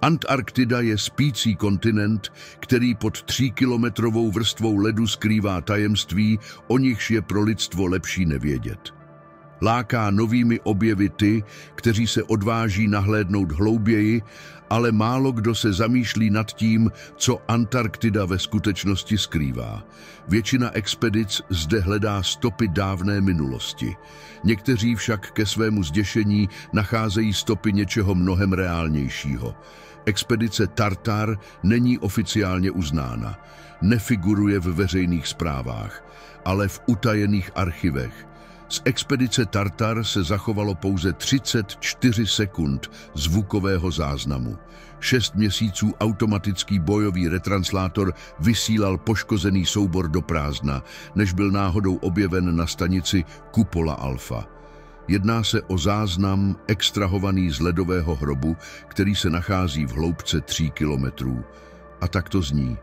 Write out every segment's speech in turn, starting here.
Antarktida je spící kontinent, který pod 3kilometrovou vrstvou ledu skrývá tajemství, o nichž je pro lidstvo lepší nevědět. Láká novými objevy ty, kteří se odváží nahlédnout hlouběji, ale málo kdo se zamýšlí nad tím, co Antarktida ve skutečnosti skrývá. Většina expedic zde hledá stopy dávné minulosti. Někteří však ke svému zděšení nacházejí stopy něčeho mnohem reálnějšího. Expedice Tartar není oficiálně uznána. Nefiguruje v veřejných zprávách, ale v utajených archivech. Z expedice Tartar se zachovalo pouze 34 sekund zvukového záznamu. 6 měsíců automatický bojový retranslátor vysílal poškozený soubor do prázdna, než byl náhodou objeven na stanici Kupola Alfa. Jedná se o záznam extrahovaný z ledového hrobu, který se nachází v hloubce 3 kilometrů. A tak to zní.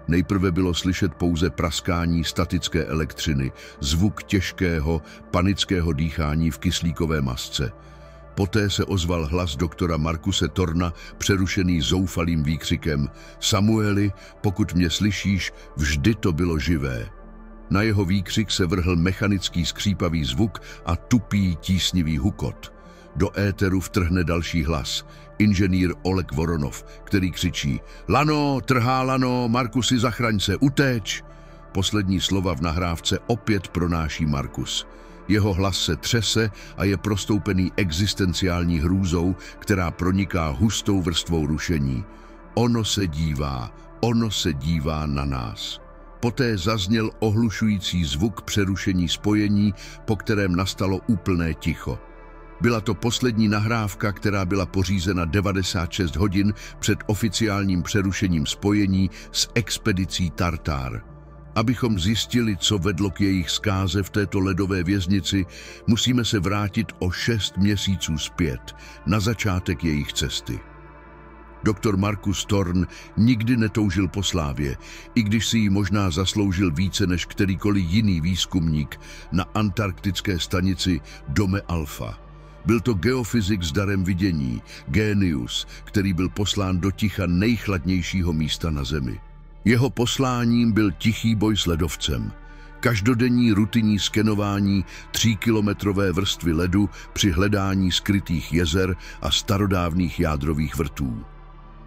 Nejprve bylo slyšet pouze praskání statické elektřiny, zvuk těžkého, panického dýchání v kyslíkové masce. Poté se ozval hlas doktora Markuse Thorna, přerušený zoufalým výkřikem: Samueli, pokud mě slyšíš, vždy to bylo živé. Na jeho výkřik se vrhl mechanický skřípavý zvuk a tupý tísnivý hukot. Do éteru vtrhne další hlas, inženýr Oleg Voronov, který křičí: Lano, trhá lano, Markusi, zachraň se, utéč! Poslední slova v nahrávce opět pronáší Markus. Jeho hlas se třese a je prostoupený existenciální hrůzou, která proniká hustou vrstvou rušení. Ono se dívá na nás. Poté zazněl ohlušující zvuk přerušení spojení, po kterém nastalo úplné ticho. Byla to poslední nahrávka, která byla pořízena 96 hodin před oficiálním přerušením spojení s expedicí Tartar. Abychom zjistili, co vedlo k jejich zkáze v této ledové věznici, musíme se vrátit o 6 měsíců zpět, na začátek jejich cesty. Doktor Markus Thorn nikdy netoužil po slávě, i když si ji možná zasloužil více než kterýkoliv jiný výzkumník na antarktické stanici Dome Alfa. Byl to geofyzik s darem vidění, génius, který byl poslán do ticha nejchladnějšího místa na Zemi. Jeho posláním byl tichý boj s ledovcem. Každodenní rutinní skenování 3kilometrové vrstvy ledu při hledání skrytých jezer a starodávných jádrových vrtů.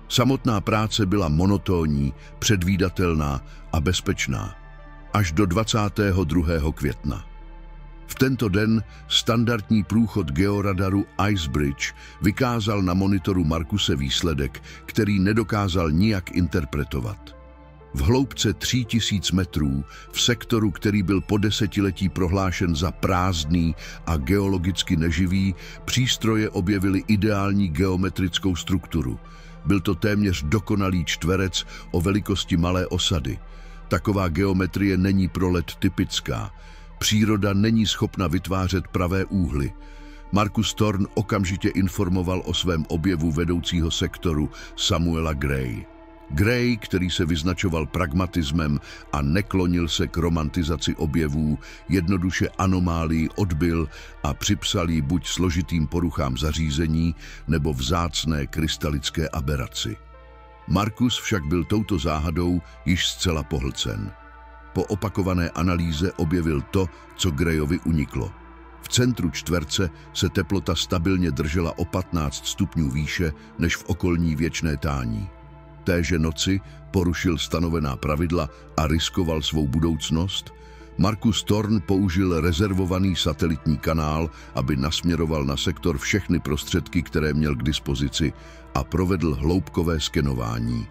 Samotná práce byla monotónní, předvídatelná a bezpečná. Až do 22. května. V tento den standardní průchod georadaru Icebridge vykázal na monitoru Markuse výsledek, který nedokázal nijak interpretovat. V hloubce 3000 metrů, v sektoru, který byl po desetiletí prohlášen za prázdný a geologicky neživý, přístroje objevily ideální geometrickou strukturu. Byl to téměř dokonalý čtverec o velikosti malé osady. Taková geometrie není pro led typická. Příroda není schopna vytvářet pravé úhly. Markus Thorn okamžitě informoval o svém objevu vedoucího sektoru Samuela Gray. Gray, který se vyznačoval pragmatismem a neklonil se k romantizaci objevů, jednoduše anomálii odbyl a připsal ji buď složitým poruchám zařízení nebo vzácné krystalické aberaci. Markus však byl touto záhadou již zcela pohlcen. Po opakované analýze objevil to, co Grayovi uniklo. V centru čtverce se teplota stabilně držela o 15 stupňů výše než v okolní věčné tání. Téže noci porušil stanovená pravidla a riskoval svou budoucnost. Markus Thorn použil rezervovaný satelitní kanál, aby nasměroval na sektor všechny prostředky, které měl k dispozici, a provedl hloubkové skenování.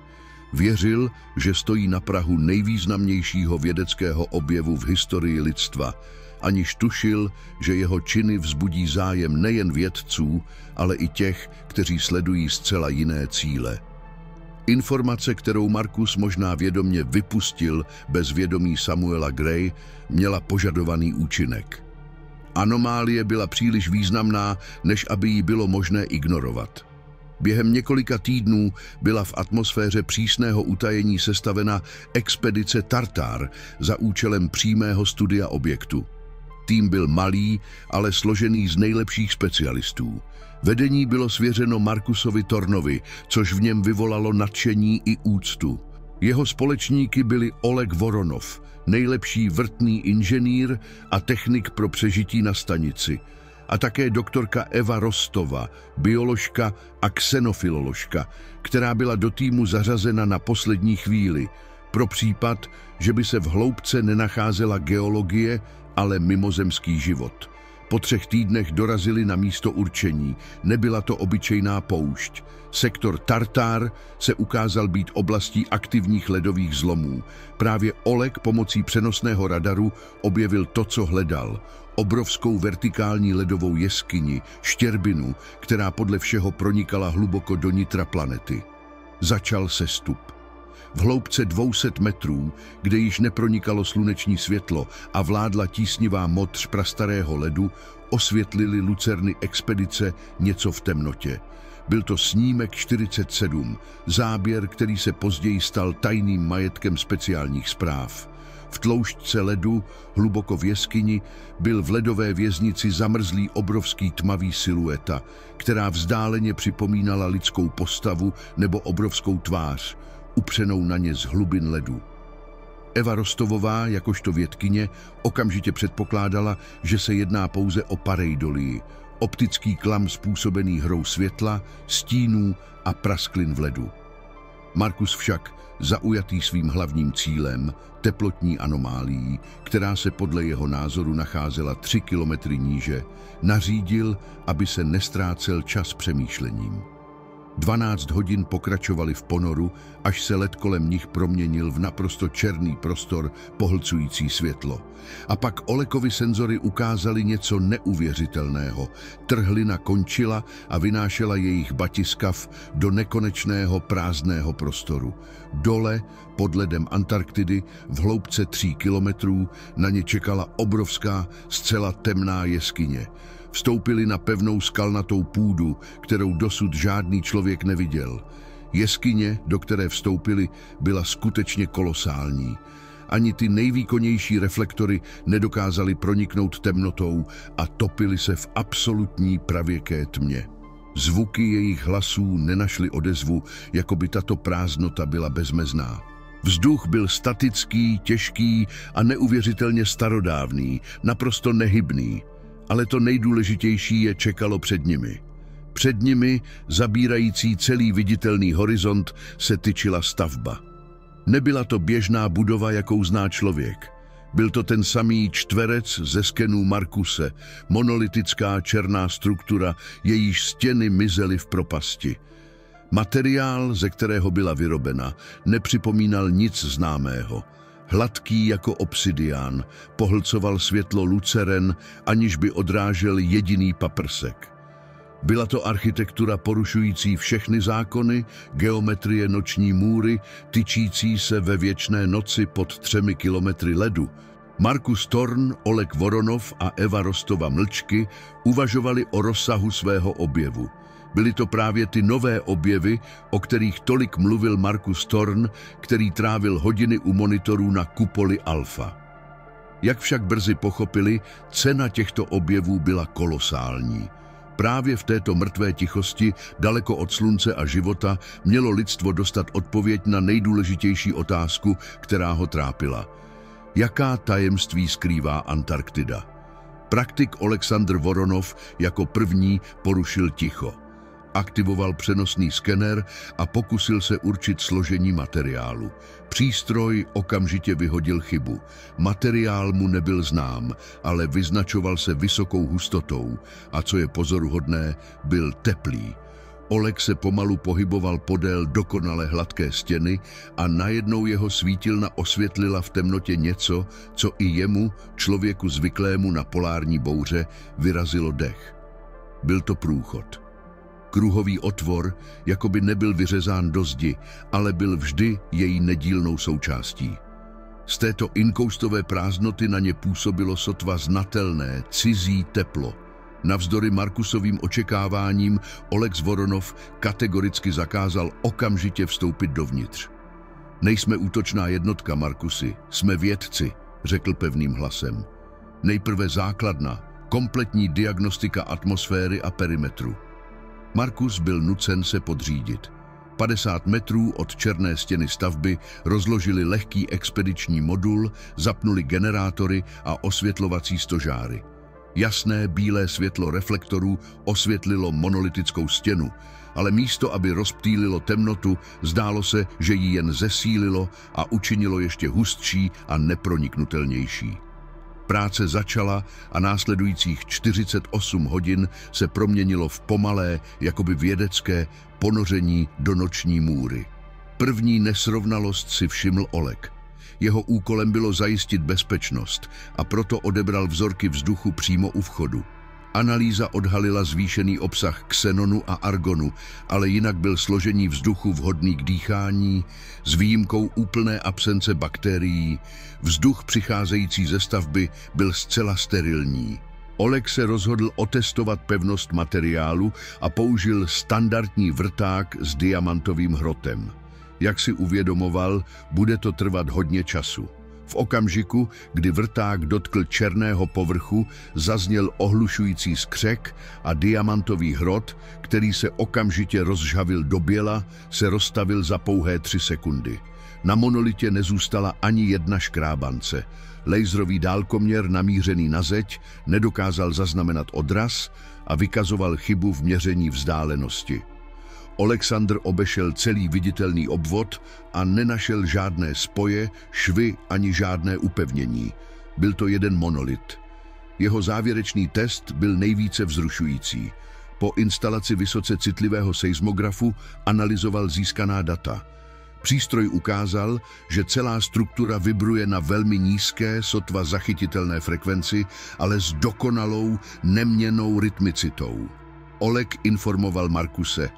Věřil, že stojí na prahu nejvýznamnějšího vědeckého objevu v historii lidstva, aniž tušil, že jeho činy vzbudí zájem nejen vědců, ale i těch, kteří sledují zcela jiné cíle. Informace, kterou Markus možná vědomě vypustil bez vědomí Samuela Gray, měla požadovaný účinek. Anomálie byla příliš významná, než aby ji bylo možné ignorovat. Během několika týdnů byla v atmosféře přísného utajení sestavena expedice Tartar za účelem přímého studia objektu. Tým byl malý, ale složený z nejlepších specialistů. Vedení bylo svěřeno Markusovi Thornovi, což v něm vyvolalo nadšení i úctu. Jeho společníky byli Oleg Voronov, nejlepší vrtný inženýr a technik pro přežití na stanici, a také doktorka Eva Rostova, bioložka a xenofiloložka, která byla do týmu zařazena na poslední chvíli, pro případ, že by se v hloubce nenacházela geologie, ale mimozemský život. Po 3 týdnech dorazili na místo určení. Nebyla to obyčejná poušť. Sektor Tartár se ukázal být oblastí aktivních ledových zlomů. Právě Oleg pomocí přenosného radaru objevil to, co hledal. Obrovskou vertikální ledovou jeskyni, štěrbinu, která podle všeho pronikala hluboko do nitra planety. Začal sestup. V hloubce 200 metrů, kde již nepronikalo sluneční světlo a vládla tísnivá modř prastarého ledu, osvětlili lucerny expedice něco v temnotě. Byl to snímek 47, záběr, který se později stal tajným majetkem speciálních zpráv. V tloušťce ledu, hluboko v jeskyni, byl v ledové věznici zamrzlý obrovský tmavý silueta, která vzdáleně připomínala lidskou postavu nebo obrovskou tvář, upřenou na ně z hlubin ledu. Eva Rostovová, jakožto vědkyně, okamžitě předpokládala, že se jedná pouze o pareidolii, optický klam způsobený hrou světla, stínů a prasklin v ledu. Markus však, zaujatý svým hlavním cílem, teplotní anomálií, která se podle jeho názoru nacházela 3 kilometry níže, nařídil, aby se nestrácel čas přemýšlením. 12 hodin pokračovali v ponoru, až se led kolem nich proměnil v naprosto černý prostor pohlcující světlo. A pak Olegovy senzory ukázaly něco neuvěřitelného. Trhlina končila a vynášela jejich batiskav do nekonečného prázdného prostoru. Dole, pod ledem Antarktidy, v hloubce 3 kilometrů, na ně čekala obrovská, zcela temná jeskyně. Vstoupili na pevnou skalnatou půdu, kterou dosud žádný člověk neviděl. Jeskyně, do které vstoupili, byla skutečně kolosální. Ani ty nejvýkonnější reflektory nedokázaly proniknout temnotou a topily se v absolutní pravěké tmě. Zvuky jejich hlasů nenašly odezvu, jako by tato prázdnota byla bezmezná. Vzduch byl statický, těžký a neuvěřitelně starodávný, naprosto nehybný. Ale to nejdůležitější je čekalo před nimi. Před nimi, zabírající celý viditelný horizont, se tyčila stavba. Nebyla to běžná budova, jakou zná člověk. Byl to ten samý čtverec ze skenů Markuse, monolitická černá struktura, jejíž stěny mizely v propasti. Materiál, ze kterého byla vyrobena, nepřipomínal nic známého. Hladký jako obsidián, pohlcoval světlo luceren, aniž by odrážel jediný paprsek. Byla to architektura porušující všechny zákony, geometrie noční můry, tyčící se ve věčné noci pod 3 kilometry ledu. Markus Thorn, Oleg Voronov a Eva Rostova Mlčky uvažovali o rozsahu svého objevu. Byly to právě ty nové objevy, o kterých tolik mluvil Markus Thorn, který trávil hodiny u monitorů na kupoli Alfa. Jak však brzy pochopili, cena těchto objevů byla kolosální. Právě v této mrtvé tichosti, daleko od slunce a života, mělo lidstvo dostat odpověď na nejdůležitější otázku, která ho trápila. Jaká tajemství skrývá Antarktida? Praktik Oleksandr Voronov jako první porušil ticho. Aktivoval přenosný skener a pokusil se určit složení materiálu. Přístroj okamžitě vyhodil chybu. Materiál mu nebyl znám, ale vyznačoval se vysokou hustotou a co je pozoruhodné, byl teplý. Oleg se pomalu pohyboval podél dokonale hladké stěny a najednou jeho svítilna osvětlila v temnotě něco, co i jemu, člověku zvyklému na polární bouře, vyrazilo dech. Byl to průchod. Kruhový otvor, jako by nebyl vyřezán do zdi, ale byl vždy její nedílnou součástí. Z této inkoustové prázdnoty na ně působilo sotva znatelné, cizí teplo. Navzdory Markusovým očekáváním Oleg Voronov kategoricky zakázal okamžitě vstoupit dovnitř. Nejsme útočná jednotka, Markusi, jsme vědci, řekl pevným hlasem. Nejprve základna, kompletní diagnostika atmosféry a perimetru. Marcus byl nucen se podřídit. 50 metrů od černé stěny stavby rozložili lehký expediční modul, zapnuli generátory a osvětlovací stožáry. Jasné bílé světlo reflektorů osvětlilo monolitickou stěnu, ale místo, aby rozptýlilo temnotu, zdálo se, že ji jen zesílilo a učinilo ještě hustší a neproniknutelnější. Práce začala a následujících 48 hodin se proměnilo v pomalé, jakoby vědecké ponoření do noční můry. První nesrovnalost si všiml Oleg. Jeho úkolem bylo zajistit bezpečnost a proto odebral vzorky vzduchu přímo u vchodu. Analýza odhalila zvýšený obsah xenonu a argonu, ale jinak byl složení vzduchu vhodný k dýchání, s výjimkou úplné absence bakterií. Vzduch přicházející ze stavby byl zcela sterilní. Oleg se rozhodl otestovat pevnost materiálu a použil standardní vrták s diamantovým hrotem. Jak si uvědomoval, bude to trvat hodně času. V okamžiku, kdy vrták dotkl černého povrchu, zazněl ohlušující skřek a diamantový hrot, který se okamžitě rozžhavil do běla, se roztavil za pouhé 3 sekundy. Na monolitě nezůstala ani jedna škrábance. Laserový dálkoměr namířený na zeď nedokázal zaznamenat odraz a vykazoval chybu v měření vzdálenosti. Alexandr obešel celý viditelný obvod a nenašel žádné spoje, švy ani žádné upevnění. Byl to jeden monolit. Jeho závěrečný test byl nejvíce vzrušující. Po instalaci vysoce citlivého seismografu analyzoval získaná data. Přístroj ukázal, že celá struktura vibruje na velmi nízké, sotva zachytitelné frekvenci, ale s dokonalou, neměnnou rytmicitou. Oleg informoval Marcuse: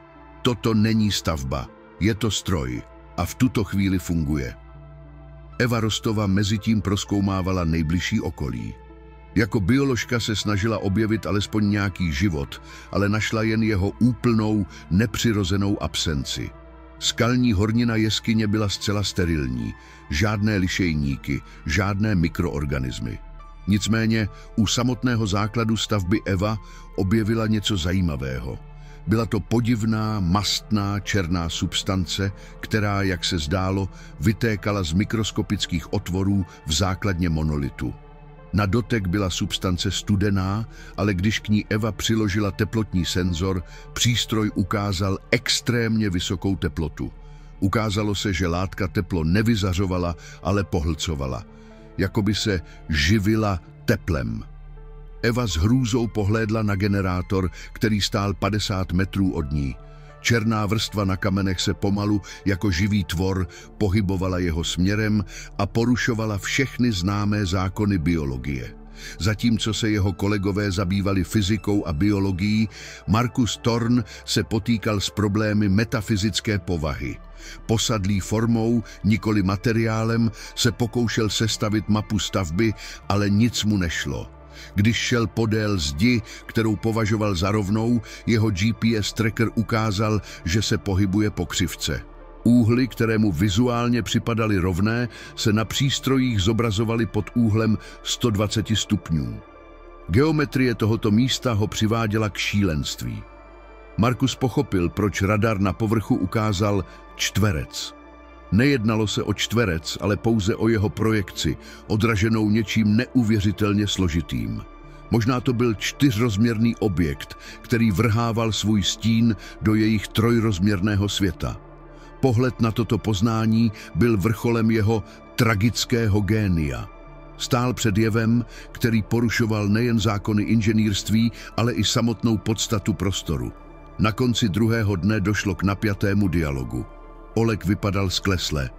toto není stavba, je to stroj a v tuto chvíli funguje. Eva Rostova mezitím prozkoumávala nejbližší okolí. Jako bioložka se snažila objevit alespoň nějaký život, ale našla jen jeho úplnou, nepřirozenou absenci. Skalní hornina jeskyně byla zcela sterilní, žádné lišejníky, žádné mikroorganismy. Nicméně u samotného základu stavby Eva objevila něco zajímavého. Byla to podivná, mastná, černá substance, která, jak se zdálo, vytékala z mikroskopických otvorů v základně monolitu. Na dotek byla substance studená, ale když k ní Eva přiložila teplotní senzor, přístroj ukázal extrémně vysokou teplotu. Ukázalo se, že látka teplo nevyzařovala, ale pohlcovala. Jakoby se živila teplem. Eva s hrůzou pohlédla na generátor, který stál 50 metrů od ní. Černá vrstva na kamenech se pomalu, jako živý tvor, pohybovala jeho směrem a porušovala všechny známé zákony biologie. Zatímco se jeho kolegové zabývali fyzikou a biologií, Marcus Thorn se potýkal s problémy metafyzické povahy. Posadlý formou, nikoli materiálem, se pokoušel sestavit mapu stavby, ale nic mu nešlo. Když šel podél zdi, kterou považoval za rovnou, jeho GPS tracker ukázal, že se pohybuje po křivce. Úhly, které mu vizuálně připadaly rovné, se na přístrojích zobrazovaly pod úhlem 120 stupňů. Geometrie tohoto místa ho přiváděla k šílenství. Marcus pochopil, proč radar na povrchu ukázal čtverec. Nejednalo se o čtverec, ale pouze o jeho projekci, odraženou něčím neuvěřitelně složitým. Možná to byl 4rozměrný objekt, který vrhával svůj stín do jejich trojrozměrného světa. Pohled na toto poznání byl vrcholem jeho tragického génia. Stál před jevem, který porušoval nejen zákony inženýrství, ale i samotnou podstatu prostoru. Na konci druhého dne došlo k napjatému dialogu. Oleg vypadal sklesle.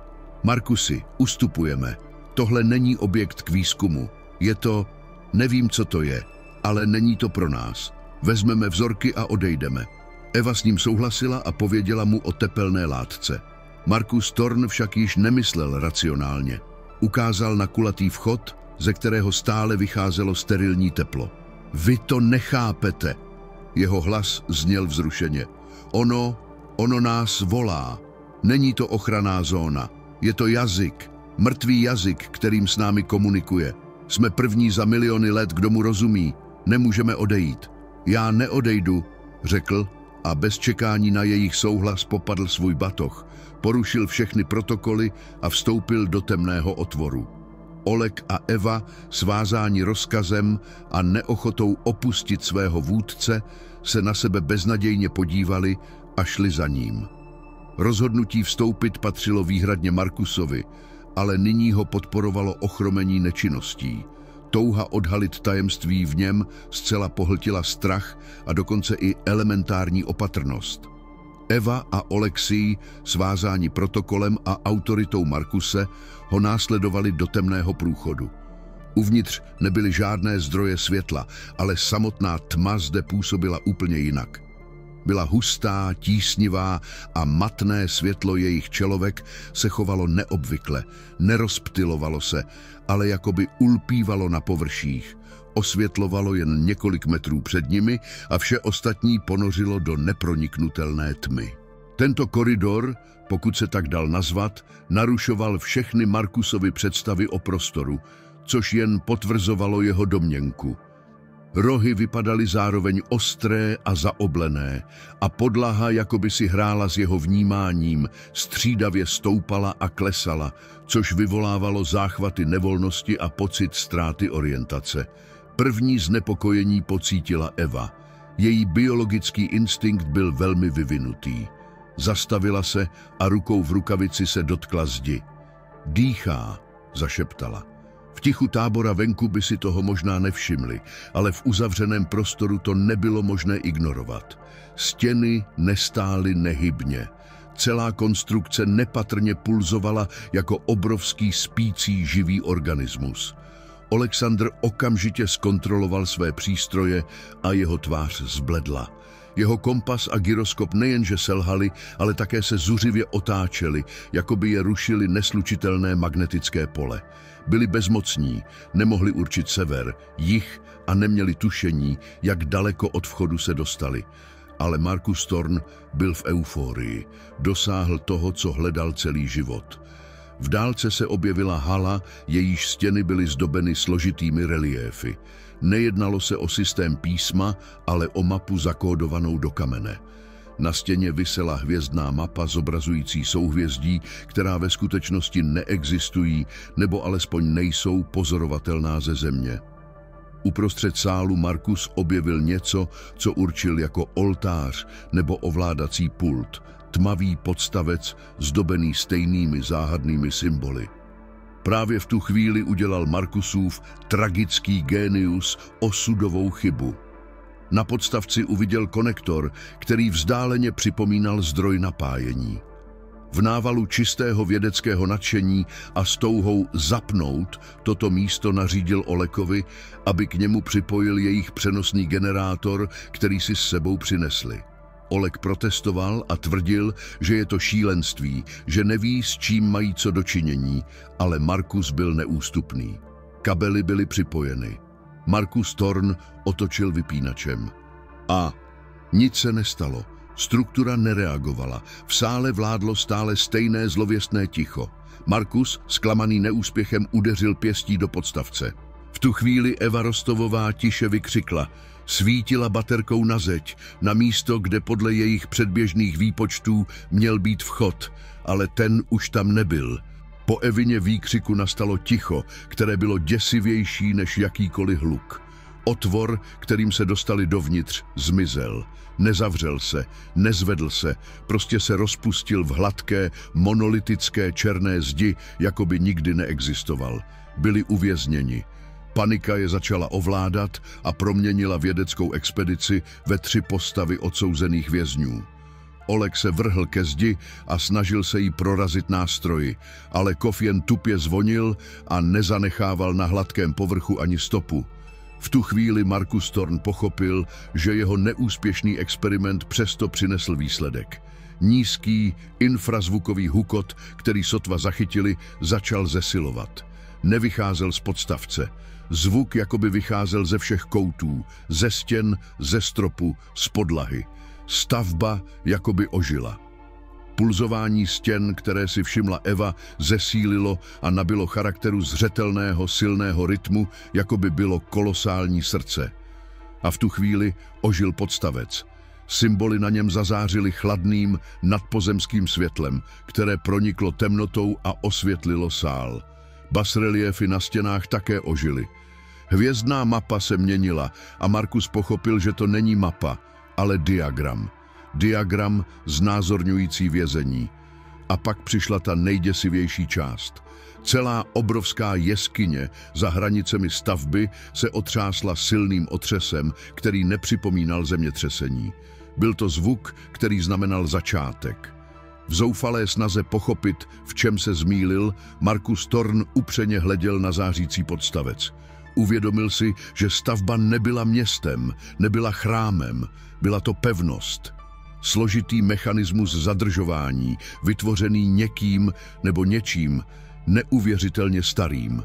Marcusi, ustupujeme. Tohle není objekt k výzkumu. Je to... Nevím, co to je, ale není to pro nás. Vezmeme vzorky a odejdeme. Eva s ním souhlasila a pověděla mu o tepelné látce. Marcus Thorn však již nemyslel racionálně. Ukázal na kulatý vchod, ze kterého stále vycházelo sterilní teplo. Vy to nechápete. Jeho hlas zněl vzrušeně. Ono nás volá. Není to ochranná zóna. Je to jazyk. Mrtvý jazyk, kterým s námi komunikuje. Jsme první za miliony let, kdo mu rozumí. Nemůžeme odejít. Já neodejdu, řekl a bez čekání na jejich souhlas popadl svůj batoh, porušil všechny protokoly a vstoupil do temného otvoru. Oleg a Eva, svázáni rozkazem a neochotou opustit svého vůdce, se na sebe beznadějně podívali a šli za ním. Rozhodnutí vstoupit patřilo výhradně Markusovi, ale nyní ho podporovalo ochromení nečinností. Touha odhalit tajemství v něm zcela pohltila strach a dokonce i elementární opatrnost. Eva a Oleksij, svázáni protokolem a autoritou Markuse, ho následovali do temného průchodu. Uvnitř nebyly žádné zdroje světla, ale samotná tma zde působila úplně jinak. Byla hustá, tísnivá a matné světlo jejich čelovek se chovalo neobvykle, nerozptylovalo se, ale jakoby ulpívalo na površích. Osvětlovalo jen několik metrů před nimi a vše ostatní ponořilo do neproniknutelné tmy. Tento koridor, pokud se tak dal nazvat, narušoval všechny Markusovy představy o prostoru, což jen potvrzovalo jeho domněnku. Rohy vypadaly zároveň ostré a zaoblené a podlaha jakoby si hrála s jeho vnímáním, střídavě stoupala a klesala, což vyvolávalo záchvaty nevolnosti a pocit ztráty orientace. První znepokojení pocítila Eva. Její biologický instinkt byl velmi vyvinutý. Zastavila se a rukou v rukavici se dotkla zdi. Dýchá, zašeptala. V tichu tábora venku by si toho možná nevšimli, ale v uzavřeném prostoru to nebylo možné ignorovat. Stěny nestály nehybně. Celá konstrukce nepatrně pulzovala jako obrovský spící živý organismus. Alexandr okamžitě zkontroloval své přístroje a jeho tvář zbledla. Jeho kompas a gyroskop nejenže selhali, ale také se zuřivě otáčeli, jako by je rušili neslučitelné magnetické pole. Byli bezmocní, nemohli určit sever, jih a neměli tušení, jak daleko od vchodu se dostali. Ale Markus Thorn byl v euforii, dosáhl toho, co hledal celý život. V dálce se objevila hala, jejíž stěny byly zdobeny složitými reliéfy. Nejednalo se o systém písma, ale o mapu zakódovanou do kamene. Na stěně visela hvězdná mapa zobrazující souhvězdí, která ve skutečnosti neexistují nebo alespoň nejsou pozorovatelná ze Země. Uprostřed sálu Markus objevil něco, co určil jako oltář nebo ovládací pult, tmavý podstavec zdobený stejnými záhadnými symboly. Právě v tu chvíli udělal Markusův tragický génius osudovou chybu. Na podstavci uviděl konektor, který vzdáleně připomínal zdroj napájení. V návalu čistého vědeckého nadšení a s touhou zapnout toto místo nařídil Olekovi, aby k němu připojil jejich přenosný generátor, který si s sebou přinesli. Oleg protestoval a tvrdil, že je to šílenství, že neví, s čím mají co dočinění, ale Markus byl neústupný. Kabely byly připojeny. Markus Thorn otočil vypínačem. A nic se nestalo. Struktura nereagovala. V sále vládlo stále stejné zlověstné ticho. Markus, zklamaný neúspěchem, udeřil pěstí do podstavce. V tu chvíli Eva Rostovová tiše vykřikla. Svítila baterkou na zeď, na místo, kde podle jejich předběžných výpočtů měl být vchod, ale ten už tam nebyl. Po Evině výkřiku nastalo ticho, které bylo děsivější než jakýkoliv hluk. Otvor, kterým se dostali dovnitř, zmizel. Nezavřel se, nezvedl se, prostě se rozpustil v hladké, monolitické černé zdi, jako by nikdy neexistoval. Byli uvězněni. Panika je začala ovládat a proměnila vědeckou expedici ve 3 postavy odsouzených vězňů. Oleg se vrhl ke zdi a snažil se jí prorazit nástroji, ale kov jen tupě zvonil a nezanechával na hladkém povrchu ani stopu. V tu chvíli Markus Thorn pochopil, že jeho neúspěšný experiment přesto přinesl výsledek. Nízký infrazvukový hukot, který sotva zachytili, začal zesilovat. Nevycházel z podstavce. Zvuk jakoby vycházel ze všech koutů, ze stěn, ze stropu, z podlahy. Stavba jakoby ožila. Pulzování stěn, které si všimla Eva, zesílilo a nabylo charakteru zřetelného, silného rytmu, jako by bylo kolosální srdce. A v tu chvíli ožil podstavec. Symboly na něm zazářily chladným, nadpozemským světlem, které proniklo temnotou a osvětlilo sál. Basreliéfy na stěnách také ožily. Hvězdná mapa se měnila a Markus pochopil, že to není mapa, ale diagram. Diagram znázorňující vězení. A pak přišla ta nejděsivější část. Celá obrovská jeskyně za hranicemi stavby se otřásla silným otřesem, který nepřipomínal zemětřesení. Byl to zvuk, který znamenal začátek. V zoufalé snaze pochopit, v čem se zmýlil, Markus Thorn upřeně hleděl na zářící podstavec. Uvědomil si, že stavba nebyla městem, nebyla chrámem, byla to pevnost. Složitý mechanismus zadržování, vytvořený někým nebo něčím neuvěřitelně starým.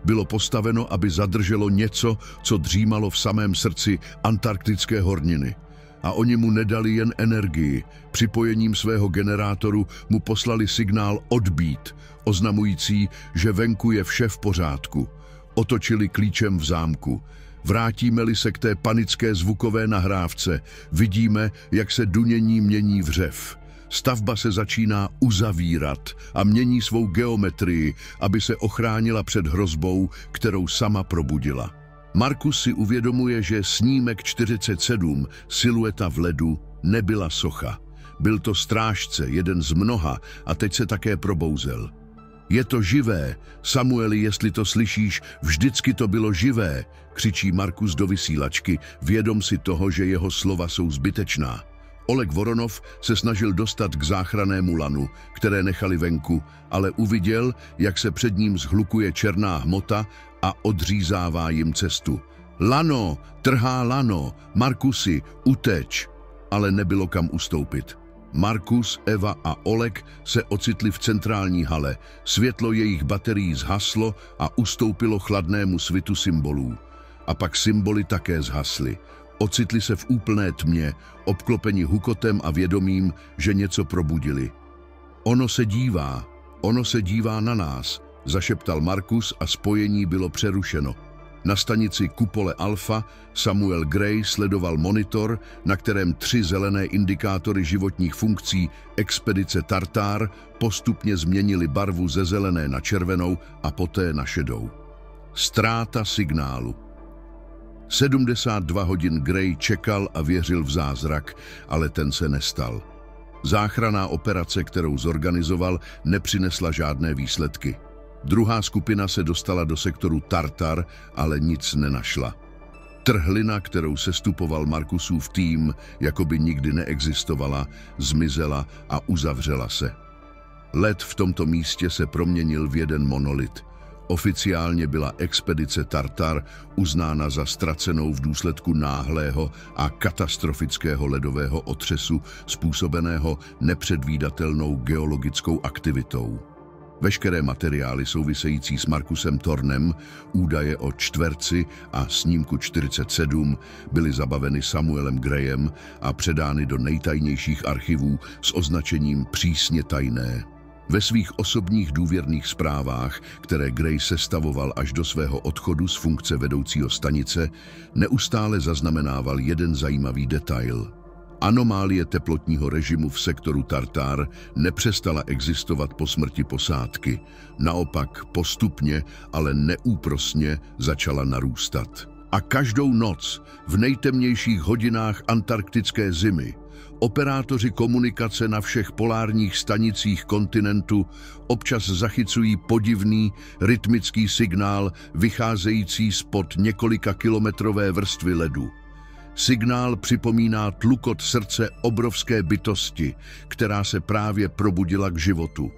Bylo postaveno, aby zadrželo něco, co dřímalo v samém srdci antarktické horniny. A oni mu nedali jen energii. Připojením svého generátoru mu poslali signál odbít, oznamující, že venku je vše v pořádku. Otočili klíčem v zámku. Vrátíme-li se k té panické zvukové nahrávce, vidíme, jak se dunění mění v řev. Stavba se začíná uzavírat a mění svou geometrii, aby se ochránila před hrozbou, kterou sama probudila. Markus si uvědomuje, že snímek 47, silueta v ledu, nebyla socha. Byl to strážce, jeden z mnoha, a teď se také probouzel. Je to živé, Samueli, jestli to slyšíš, vždycky to bylo živé, křičí Markus do vysílačky, vědom si toho, že jeho slova jsou zbytečná. Oleg Voronov se snažil dostat k záchrannému lanu, které nechali venku, ale uviděl, jak se před ním zhlukuje černá hmota a odřízává jim cestu. Lano, trhá lano, Markusi, uteč! Ale nebylo kam ustoupit. Markus, Eva a Oleg se ocitli v centrální hale. Světlo jejich baterií zhaslo a ustoupilo chladnému svitu symbolů. A pak symboly také zhasly. Ocitli se v úplné tmě, obklopeni hukotem a vědomím, že něco probudili. Ono se dívá na nás, zašeptal Markus a spojení bylo přerušeno. Na stanici kupole Alfa Samuel Gray sledoval monitor, na kterém 3 zelené indikátory životních funkcí expedice Tartar postupně změnily barvu ze zelené na červenou a poté na šedou. Ztráta signálu. 72 hodin Gray čekal a věřil v zázrak, ale ten se nestal. Záchranná operace, kterou zorganizoval, nepřinesla žádné výsledky. Druhá skupina se dostala do sektoru Tartar, ale nic nenašla. Trhlina, kterou sestupoval Markusův tým, jako by nikdy neexistovala, zmizela a uzavřela se. Led v tomto místě se proměnil v jeden monolit. Oficiálně byla expedice Tartar uznána za ztracenou v důsledku náhlého a katastrofického ledového otřesu způsobeného nepředvídatelnou geologickou aktivitou. Veškeré materiály související s Markusem Thornem, údaje o čtverci a snímku 47 byly zabaveny Samuelem Grayem a předány do nejtajnějších archivů s označením přísně tajné. Ve svých osobních důvěrných zprávách, které Gray sestavoval až do svého odchodu z funkce vedoucího stanice, neustále zaznamenával jeden zajímavý detail. Anomálie teplotního režimu v sektoru Tartar nepřestala existovat po smrti posádky. Naopak postupně, ale neúprosně začala narůstat. A každou noc, v nejtemnějších hodinách antarktické zimy, operátoři komunikace na všech polárních stanicích kontinentu občas zachycují podivný, rytmický signál vycházející spod několika kilometrové vrstvy ledu. Signál připomíná tlukot srdce obrovské bytosti, která se právě probudila k životu.